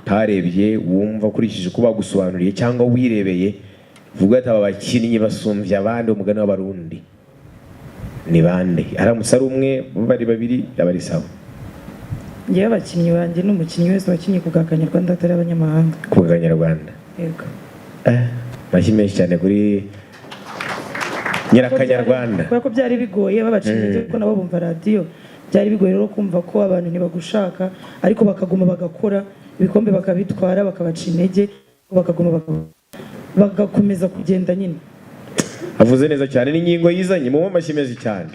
tarebye wumva ukurikije ko bagusobanuriye cyangwa wirebeye vuga ati aba bakinnyi basumbye abandi umugani w'abarundi ni bande aramutse ari umwe bari babiri abari sawa ngiye abakinnyi banjye n'umukinnyi wese wakinnye ku Kanyarwanda atari abanyamahanga ku Kanyarwanda yego mashyi menshi cyane kuri Nyirakanyarwanda kuko byari bigoye babacinnye ko nabo bumva radio byari bigoye rero kumva ko abantu ntibagushaka ariko bakaguma bagakora ibikombe bakabitwara bakabaca intege bakaguma bagakomeza kugenda nyine. Avuze neza cyane n'ingingo yizanye mu mashyi mezi cyane.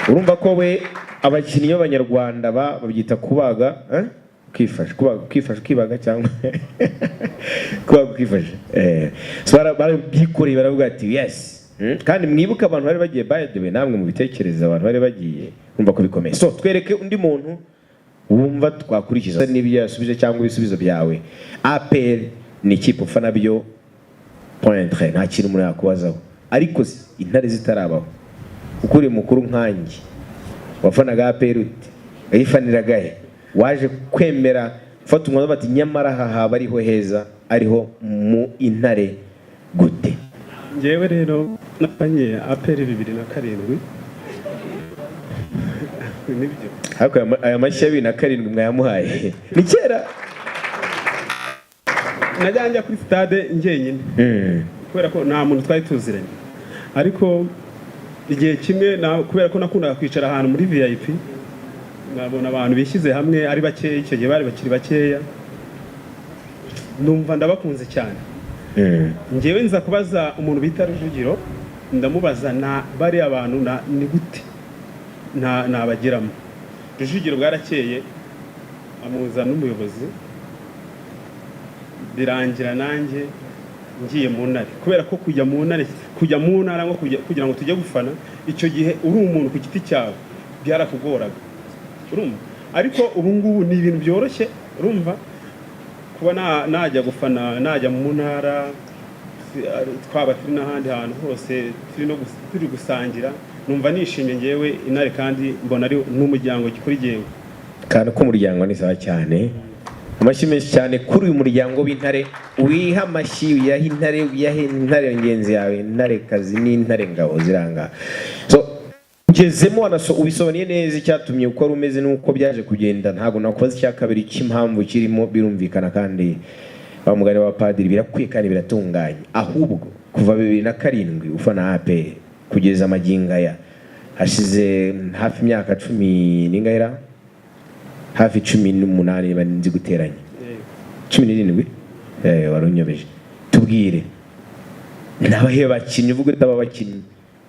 Urumva ko we abakinnyi b'Abanyarwanda babyita kubaga kwifasha kibaga cyangwa kubaga kwifasha barabyikoreye baravuga ati yes. Kandi mwibuka abantu bari bagiye bayedewe namwe mu bitekerezo abantu bari bagiye umva ko bikomeye. So twereke undi muntu wumva twakurikiza n'ibyo yasubije cyangwa ibisubizo byawe. APR ni ikipe ufana byo point très nta kintu muri yakubazaho ariko intare zitarabaho ukuri mukuru nkangi wafanaga APR uti ayifaniraga he waje kwemera fata umwana bati nyamara haba ariho heza ariho mu intare gute. Ngewe rero nafanye APR 2007 nibyo hako aya mashya 2007 mwayamuhaye ni kera najyanja kuri stade ngenyine kubera ko nta muntu twari tuziranye ariko igihe kimwe kubera ko nakundaga kwicara ahantu muri VIP nabona abantu bishyize hamwe ari bake icyo gihe bari bakiri bakeya numva ndabakunze cyane. Ngewe nza kubaza umuntu bita Rujugiro ndamubaza na bari abantu ni gute nabagiramo. Rujugiro bwarakeye amuza n'umuyobozi birangira nanjye ngiye mu ntare kubera ko kujya mu ntara ngo kugira ngo tujye gufana icyo gihe uri umuntu ku giti cyawe byarakugoraga urumva ariko ubu ngubu ni ibintu byoroshye urumva kuba najya gufana najya mu ntara twaba turi n'ahandi hantu hose turi gusangira numva nishimye ngewe intare kandi mbona ari n'umuryango kuri ngewe kandi ko umuryango ni sawa cyane. Amashyi menshi cyane kuri uyu muryango w'intare wiha amashyi uyaha intare ngenzi yawe intare kazi n'intare ngabo ziranga. So ugezemo ubisobanuye neza icyatumye uko ari umeze n'uko byaje kugenda ntago nakubaza icya kabiri cy'impamvu kirimo birumvikana kandi bamugane wa padiri birakwiye kandi biratunganye ahubwo kuva 2007 ufana APR kugeza maginga ya hashize hafi imyaka 10 n'ingahera hafi 18 banzi guteranya 17 warunyobeje tubwire nabahe bakinnyi uvuga utaba bakinnyi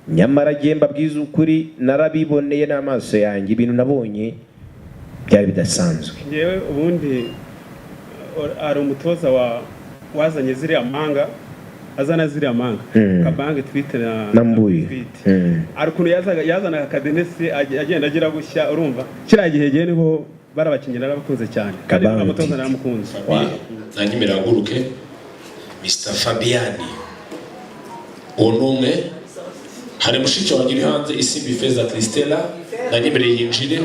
nyamara gemba bwiza ukuri narabiboneye n'amaso yanjye ibintu nabonye byari bidasanzwe. Yewe ubundi ari umutoza wazanye ziri amanga azana ziri amanga kabange twite na mbuye ariko yazana akadenesi agenda agira gushya urumva kira gihe gihe niho barabakinnyi narabakunze cyane kandi n'umutoza naramukunze. Nanjye miraguruke Mr Fabiani onumwe hari mushiki wanjye uri hanze Isimbi Feza Kristela nanjye mbere yinjire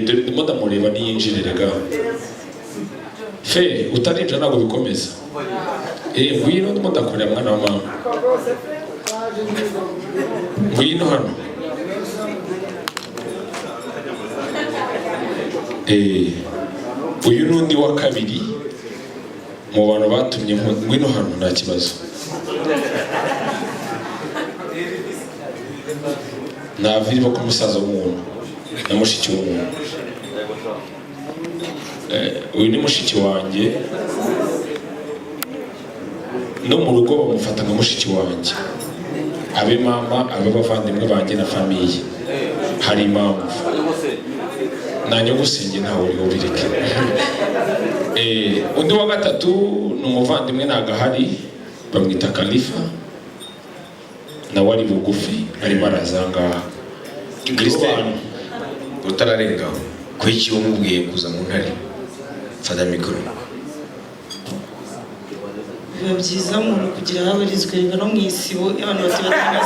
ndimo ndamureba niyinjire rega fe utarinja ntabwo bikomeza ngwino ndimo ndakorera mwana wa mama ngwino hano uyu n'undi wa kabiri mu bantu batumye ngwino hano nta kibazo navirimo ku musaza w'umuntu na mushiki w'umuntu uyu ni mushiki wanjye no mu rugo bamufata nka mushiki wanjye abe mama abe bavandimwe banjye na famiye hari impamvu nanyogusenge ntawe uriho bireke. Undi wa gatatu ni umuvandimwe nagahari bamwita Khalifa nawe ari bugufi arimo arazanga Christian utararengaho ko iki umubwiye kuza mu ntare fada mikoro biba byiza umuntu kugira aho abarizwa no mu isibo y'abantu batandukanye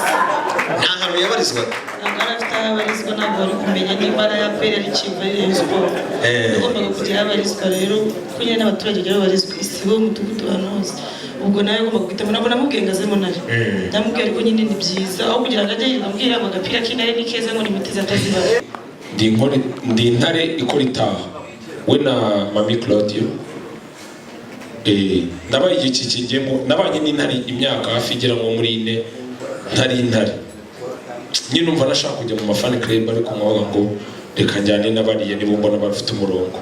nta hantu yabarizwaga ntabwo ari afite aho abarizwa, ntabwo bari kumenya niba ari aya peri ari Kiyovu ari Rayon Sport. Ugombaga kugira aho abarizwa rero kuko nyine n'abaturage bagira aho barizwa isibo umudugudu ahantu hose. Ubwo nawe ugomba guhitamo, nabwo namubwiye ngo aze mu ntare, ndamubwiye ariko nyine ni byiza aho kugira ngo ajye yibwira ngo agapira k'intare ni keza ngo ni mutiza atazibara. Ndi intare ikora itaha we na mami Claudio. Nabaye igihe kigiyemo nabanye n'intare imyaka hafi igera ngo muri 4 ntari intare nyine numva nashaka kujya mu mafani club ariko nkavuga ngo reka njyane n'abariye nibo mbona bafite umurongo,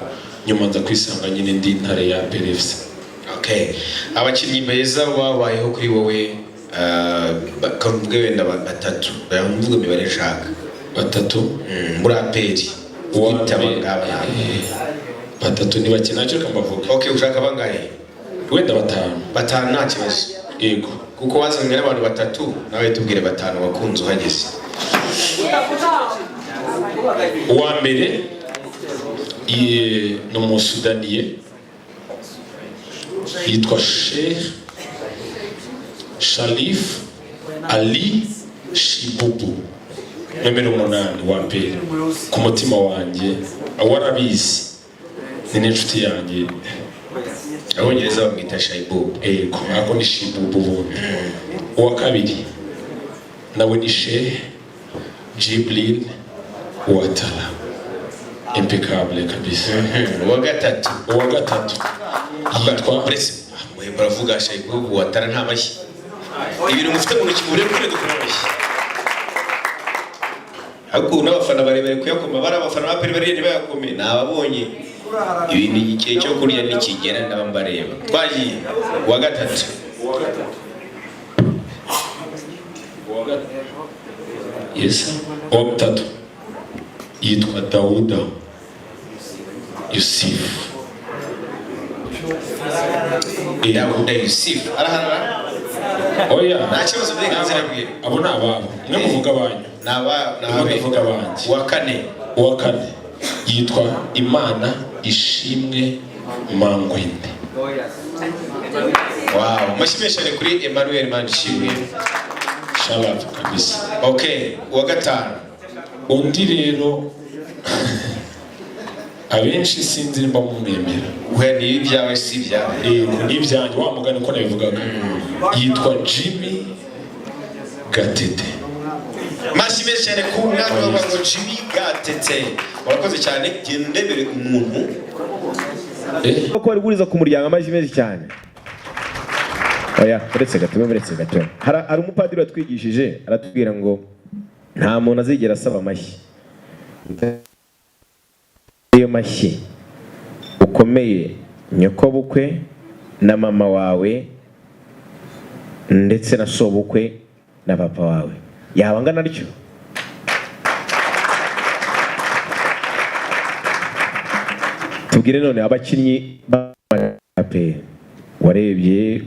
nyuma nza kwisanga nyine ndi intare ya PRFC. Okay, abakinnyi beza wabayeho kuri wowe kavuge wenda batatu bamvuga imibare nshaka batatu muri aperi batatu ni bake nacyo kambavuga. Okay, ushaka bangahe? Wenda batanu nta kibazo. Yego, kuko wazanye n'abantu batatu nawe tubwire batanu bakunze uhageze. Uwa mbere ni umusudaniye yitwa Sheikh Sharif Ali Shibubu, nomero 8 wa mbere ku mutima wanjye, warabizi ni n'inshuti yanjye. Abongereza bamwita Shibubu. Yego, ako ni Shibubu bundi. Uwa kabiri nawe ni Sheikh Jibril Ouattara, impeccable kabisa. Uwa gatatu yitwa baravuga Shibubu Ouattara nta mashyi. Ibintu mufite mu ntoki mure kure dukora amashyi. Ahubwo n'abafana bari kuyakoma, bari abafana ba peri bari bayakome, nababonye. Ibintu igihe cyo kurya nikigera ndabambareba. Twagiye uwa gatatu. Yes, uwa gatatu yitwa Dauda Yusuf. Dauda Yusuf arahanara. Oya, nta kibazo uburenganzira bwe. Abo ni ababo, mwe muvuga abanyu. N'abavuga abanjye. Uwa kane yitwa Imana Ishimwe Mangwende. Wow, mashimeshane kuri Emmanuel Manishimwe. Shalom kabisa. Okay, uwa gatanu. Undi rero abenshi sinzi nimba mumwemera. We ni ibyawe si ibyawe. Ni ibyanjye, wa mugani ko nabivugaga. Yitwa Jimmy Gatete. Mashimeshane ku mwana w'abantu Jimmy Gatete. Warakoze cyane, gendebere umuntu. Ko ari guriza ku muryango amajwi menshi cyane. Oya, uretse gato. Hari umupadiri watwigishije aratubwira ngo nta muntu azigera asaba amashyi. Iyo mashyi ukomeye nyoko bukwe na mama wawe ndetse na so bukwe na papa wawe yaba angana ryo. Tubwire none abakinnyi ba warebye